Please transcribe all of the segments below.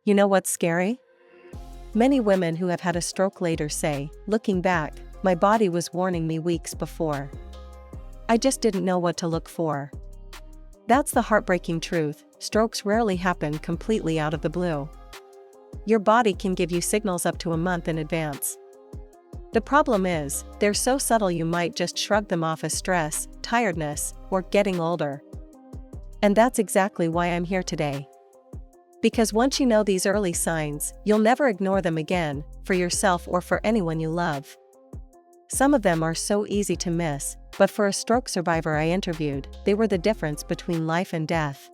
You know what's scary? Many women who have had a stroke later say, looking back, my body was warning me weeks before. I just didn't know what to look for. That's the heartbreaking truth. Strokes rarely happen completely out of the blue. Your body can give you signals up to a month in advance. The problem is, they're so subtle you might just shrug them off as stress, tiredness, or getting older. And that's exactly why I'm here today. Because once you know these early signs, you'll never ignore them again, for yourself or for anyone you love. Some of them are so easy to miss, but for a stroke survivor I interviewed, they were the difference between life and death.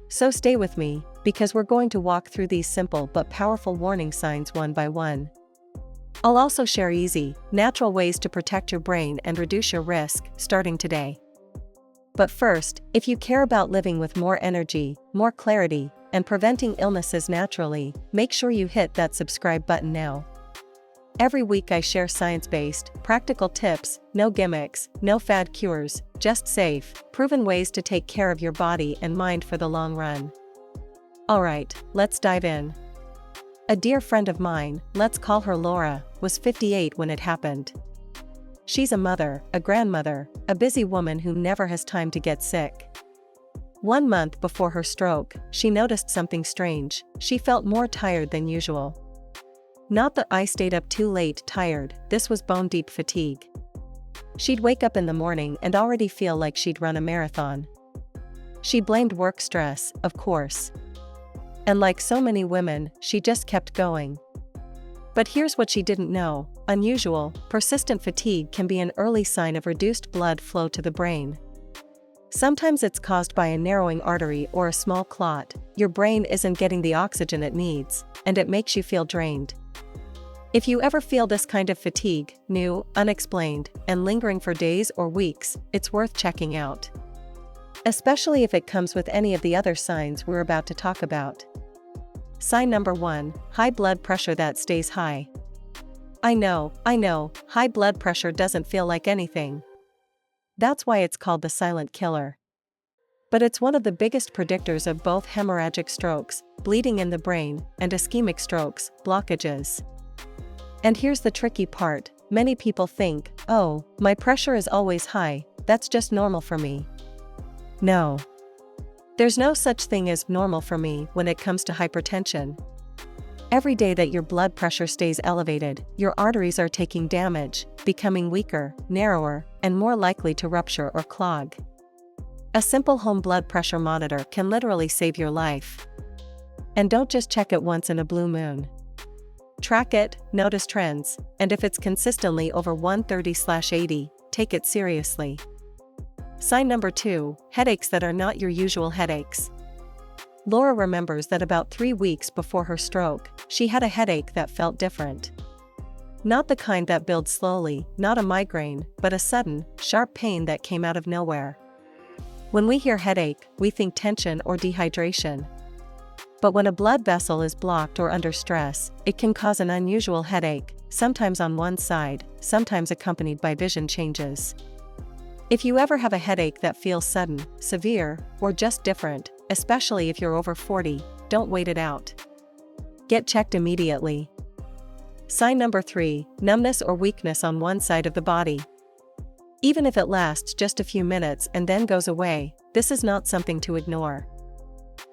So stay with me, because we're going to walk through these simple but powerful warning signs one by one. I'll also share easy, natural ways to protect your brain and reduce your risk, starting today. But first, if you care about living with more energy, more clarity, and preventing illnesses naturally, make sure you hit that subscribe button now. Every week I share science-based, practical tips, no gimmicks, no fad cures, just safe, proven ways to take care of your body and mind for the long run. Alright, let's dive in. A dear friend of mine, let's call her Laura, was 58 when it happened. She's a mother, a grandmother, a busy woman who never has time to get sick. 1 month before her stroke, she noticed something strange. She felt more tired than usual. Not that I stayed up too late tired, this was bone-deep fatigue. She'd wake up in the morning and already feel like she'd run a marathon. She blamed work stress, of course. And like so many women, she just kept going. But here's what she didn't know: unusual, persistent fatigue can be an early sign of reduced blood flow to the brain. Sometimes it's caused by a narrowing artery or a small clot. Your brain isn't getting the oxygen it needs, and it makes you feel drained. If you ever feel this kind of fatigue, new, unexplained, and lingering for days or weeks, it's worth checking out. Especially if it comes with any of the other signs we're about to talk about. Sign number 1, high blood pressure that stays high. I know, high blood pressure doesn't feel like anything. That's why it's called the silent killer. But it's one of the biggest predictors of both hemorrhagic strokes, bleeding in the brain, and ischemic strokes, blockages. And here's the tricky part: many people think, oh, my pressure is always high, that's just normal for me. No. There's no such thing as normal for me when it comes to hypertension. Every day that your blood pressure stays elevated, your arteries are taking damage, becoming weaker, narrower, and more likely to rupture or clog. A simple home blood pressure monitor can literally save your life. And don't just check it once in a blue moon. Track it, notice trends, and if it's consistently over 130/80, take it seriously. Sign number 2, headaches that are not your usual headaches. Laura remembers that about 3 weeks before her stroke, she had a headache that felt different. Not the kind that builds slowly, not a migraine, but a sudden, sharp pain that came out of nowhere. When we hear headache, we think tension or dehydration. But when a blood vessel is blocked or under stress, it can cause an unusual headache, sometimes on one side, sometimes accompanied by vision changes. If you ever have a headache that feels sudden, severe, or just different, especially if you're over 40, don't wait it out. Get checked immediately. Sign number 3, numbness or weakness on one side of the body. Even if it lasts just a few minutes and then goes away, this is not something to ignore.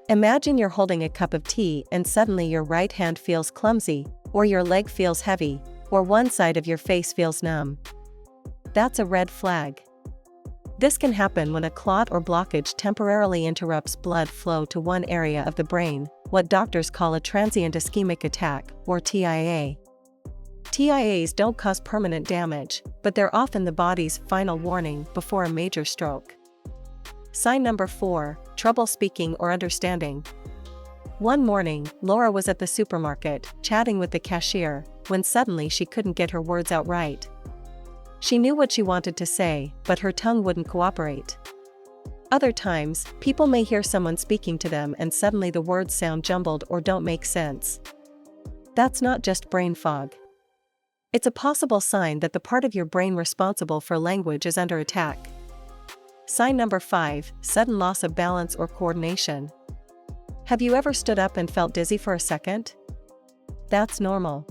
Imagine you're holding a cup of tea and suddenly your right hand feels clumsy, or your leg feels heavy, or one side of your face feels numb. That's a red flag. This can happen when a clot or blockage temporarily interrupts blood flow to one area of the brain, what doctors call a transient ischemic attack, or TIA. TIAs don't cause permanent damage, but they're often the body's final warning before a major stroke. Sign number 4, trouble speaking or understanding. One morning, Laura was at the supermarket, chatting with the cashier, when suddenly she couldn't get her words out right. She knew what she wanted to say, but her tongue wouldn't cooperate. Other times, people may hear someone speaking to them and suddenly the words sound jumbled or don't make sense. That's not just brain fog. It's a possible sign that the part of your brain responsible for language is under attack. Sign number 5, sudden loss of balance or coordination. Have you ever stood up and felt dizzy for a second? That's normal.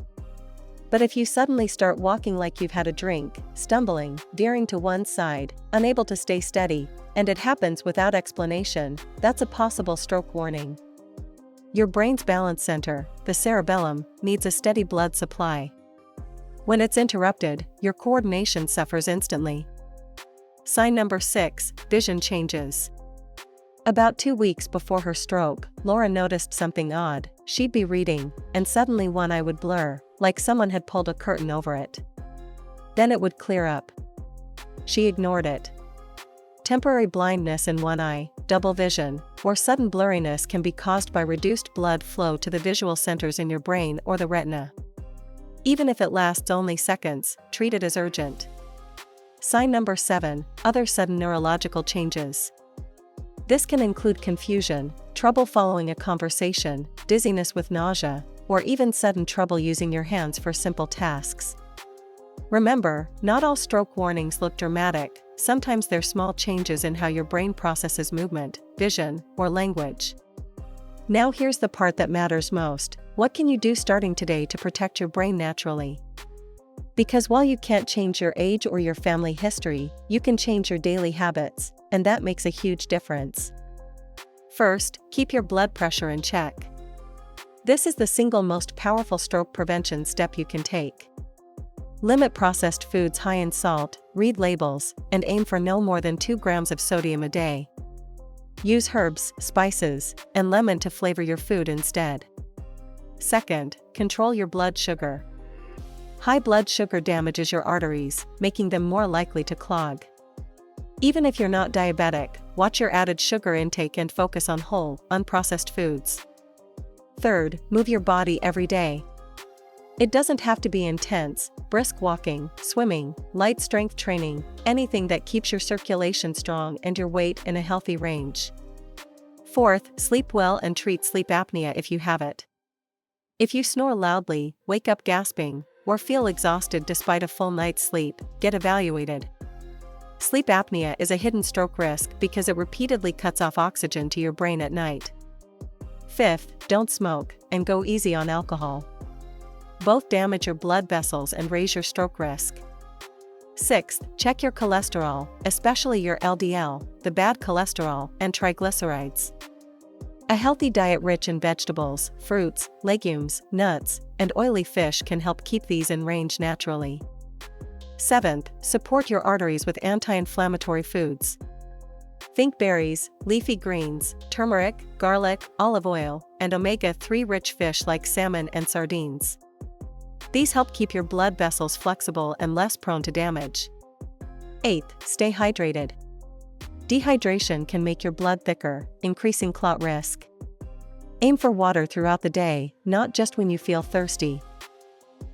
But if you suddenly start walking like you've had a drink, stumbling, veering to one side, unable to stay steady, and it happens without explanation, that's a possible stroke warning. Your brain's balance center, the cerebellum, needs a steady blood supply. When it's interrupted, your coordination suffers instantly. Sign number 6, vision changes. About 2 weeks before her stroke, Laura noticed something odd. She'd be reading, and suddenly one eye would blur, like someone had pulled a curtain over it. Then it would clear up. She ignored it. Temporary blindness in one eye, double vision, or sudden blurriness can be caused by reduced blood flow to the visual centers in your brain or the retina. Even if it lasts only seconds, treat it as urgent. Sign number 7, other sudden neurological changes. This can include confusion, trouble following a conversation, dizziness with nausea, or even sudden trouble using your hands for simple tasks. Remember, not all stroke warnings look dramatic. Sometimes they're small changes in how your brain processes movement, vision, or language. Now here's the part that matters most. What can you do starting today to protect your brain naturally? Because while you can't change your age or your family history, you can change your daily habits, and that makes a huge difference. First, keep your blood pressure in check. This is the single most powerful stroke prevention step you can take. Limit processed foods high in salt, read labels, and aim for no more than 2 grams of sodium a day. Use herbs, spices, and lemon to flavor your food instead. Second, control your blood sugar. High blood sugar damages your arteries, making them more likely to clog. Even if you're not diabetic, watch your added sugar intake and focus on whole, unprocessed foods. Third, move your body every day. It doesn't have to be intense. Brisk walking, swimming, light strength training, anything that keeps your circulation strong and your weight in a healthy range. Fourth, sleep well and treat sleep apnea if you have it. If you snore loudly, wake up gasping, or feel exhausted despite a full night's sleep, get evaluated. Sleep apnea is a hidden stroke risk because it repeatedly cuts off oxygen to your brain at night. Fifth, don't smoke, and go easy on alcohol. Both damage your blood vessels and raise your stroke risk. Sixth, check your cholesterol, especially your LDL, the bad cholesterol, and triglycerides. A healthy diet rich in vegetables, fruits, legumes, nuts, and oily fish can help keep these in range naturally. Seventh, support your arteries with anti-inflammatory foods. Think berries, leafy greens, turmeric, garlic, olive oil, and omega-3 rich fish like salmon and sardines. These help keep your blood vessels flexible and less prone to damage. Eighth, stay hydrated. Dehydration can make your blood thicker, increasing clot risk. Aim for water throughout the day, not just when you feel thirsty.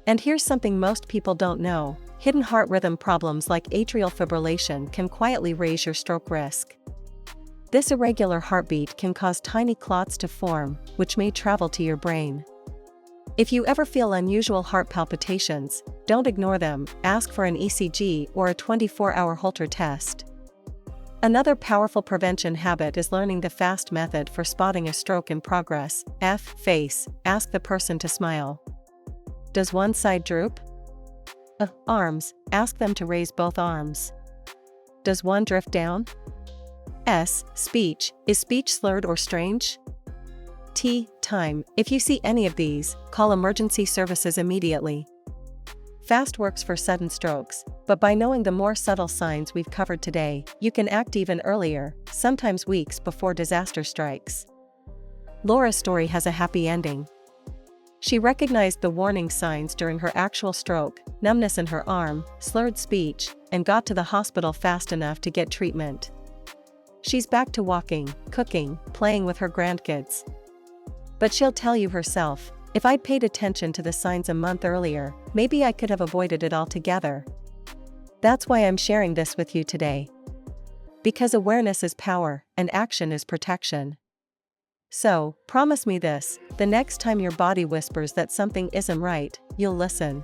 And here's something most people don't know. Hidden heart rhythm problems like atrial fibrillation can quietly raise your stroke risk. This irregular heartbeat can cause tiny clots to form, which may travel to your brain. If you ever feel unusual heart palpitations, don't ignore them. Ask for an ECG or a 24-hour Holter test. Another powerful prevention habit is learning the FAST method for spotting a stroke in progress. F. Face. Ask the person to smile. Does one side droop? Arms. Ask them to raise both arms. Does one drift down? S. Speech. Is speech slurred or strange? T. Time. If you see any of these, call emergency services immediately. FAST works for sudden strokes, but by knowing the more subtle signs we've covered today, you can act even earlier, sometimes weeks before disaster strikes. Laura's story has a happy ending. She recognized the warning signs during her actual stroke, numbness in her arm, slurred speech, and got to the hospital fast enough to get treatment. She's back to walking, cooking, playing with her grandkids. But she'll tell you herself, if I'd paid attention to the signs a month earlier, maybe I could have avoided it altogether. That's why I'm sharing this with you today. Because awareness is power, and action is protection. So, promise me this, the next time your body whispers that something isn't right, you'll listen.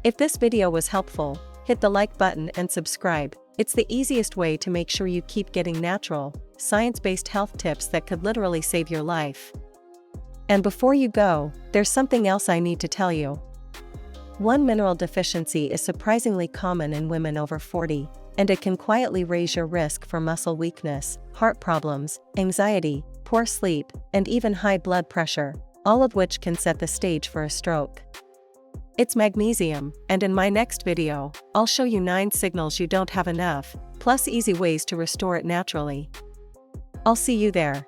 If this video was helpful, hit the like button and subscribe. It's the easiest way to make sure you keep getting natural, science-based health tips that could literally save your life. And before you go, there's something else I need to tell you. One mineral deficiency is surprisingly common in women over 40, and it can quietly raise your risk for muscle weakness, heart problems, anxiety, poor sleep, and even high blood pressure, all of which can set the stage for a stroke. It's magnesium, and in my next video, I'll show you 9 signals you don't have enough, plus easy ways to restore it naturally. I'll see you there.